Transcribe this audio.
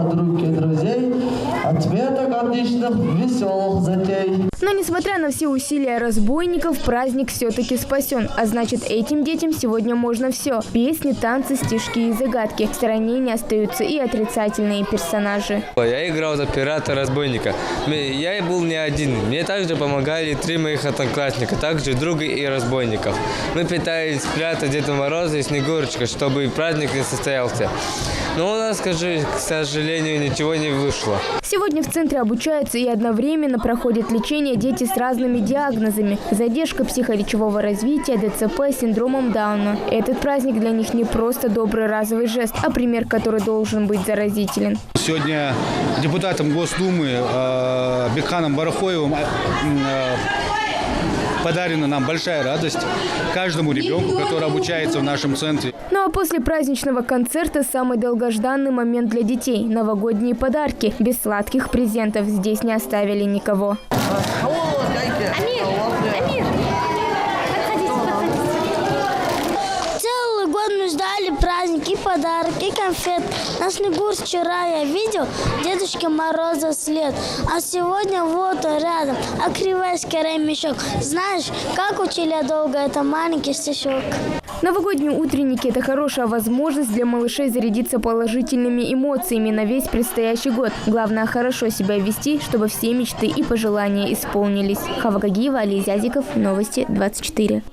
подруг и друзей, отметок отличных, веселых затей. Но несмотря на все усилия разбойников, праздник все-таки спасен. А значит, этим детям сегодня можно все. Песни, танцы, стишки и загадки. В стороне не остаются и отрицательные персонажи. Я играл за пирата разбойника. Я был не один. Мне также помогали 3 моих одноклассника, также друга и разбойников. Мы пытались спрятать Деда Мороза и Снегурочку, чтобы праздник не состоялся. Но у нас, к сожалению, ничего не вышло. Сегодня в центре обучаются и одновременно проходят лечение дети с разными диагнозами. Задержка психоречевого развития, ДЦП, синдромом Дауна. Этот праздник для них не просто добрый разовый жест, а пример, который должен быть заразителен. Сегодня депутатом Госдумы Бекханом Барахоевым подарена нам большая радость каждому ребенку, который обучается в нашем центре. Ну а после праздничного концерта самый долгожданный момент для детей – новогодние подарки. Без сладких презентов здесь не оставили никого. Целый год мы ждали праздники, подарки, конфет. На снегу вчера я видел Дедушки Мороза след. А сегодня вот он рядом, а кривая скорее мешок. Знаешь, как учили долго, это маленький стишок. Новогодние утренники – это хорошая возможность для малышей зарядиться положительными эмоциями на весь предстоящий год. Главное – хорошо себя вести, чтобы все мечты и пожелания исполнились. Хава Гагиева, Алия Зязиков, Новости 24.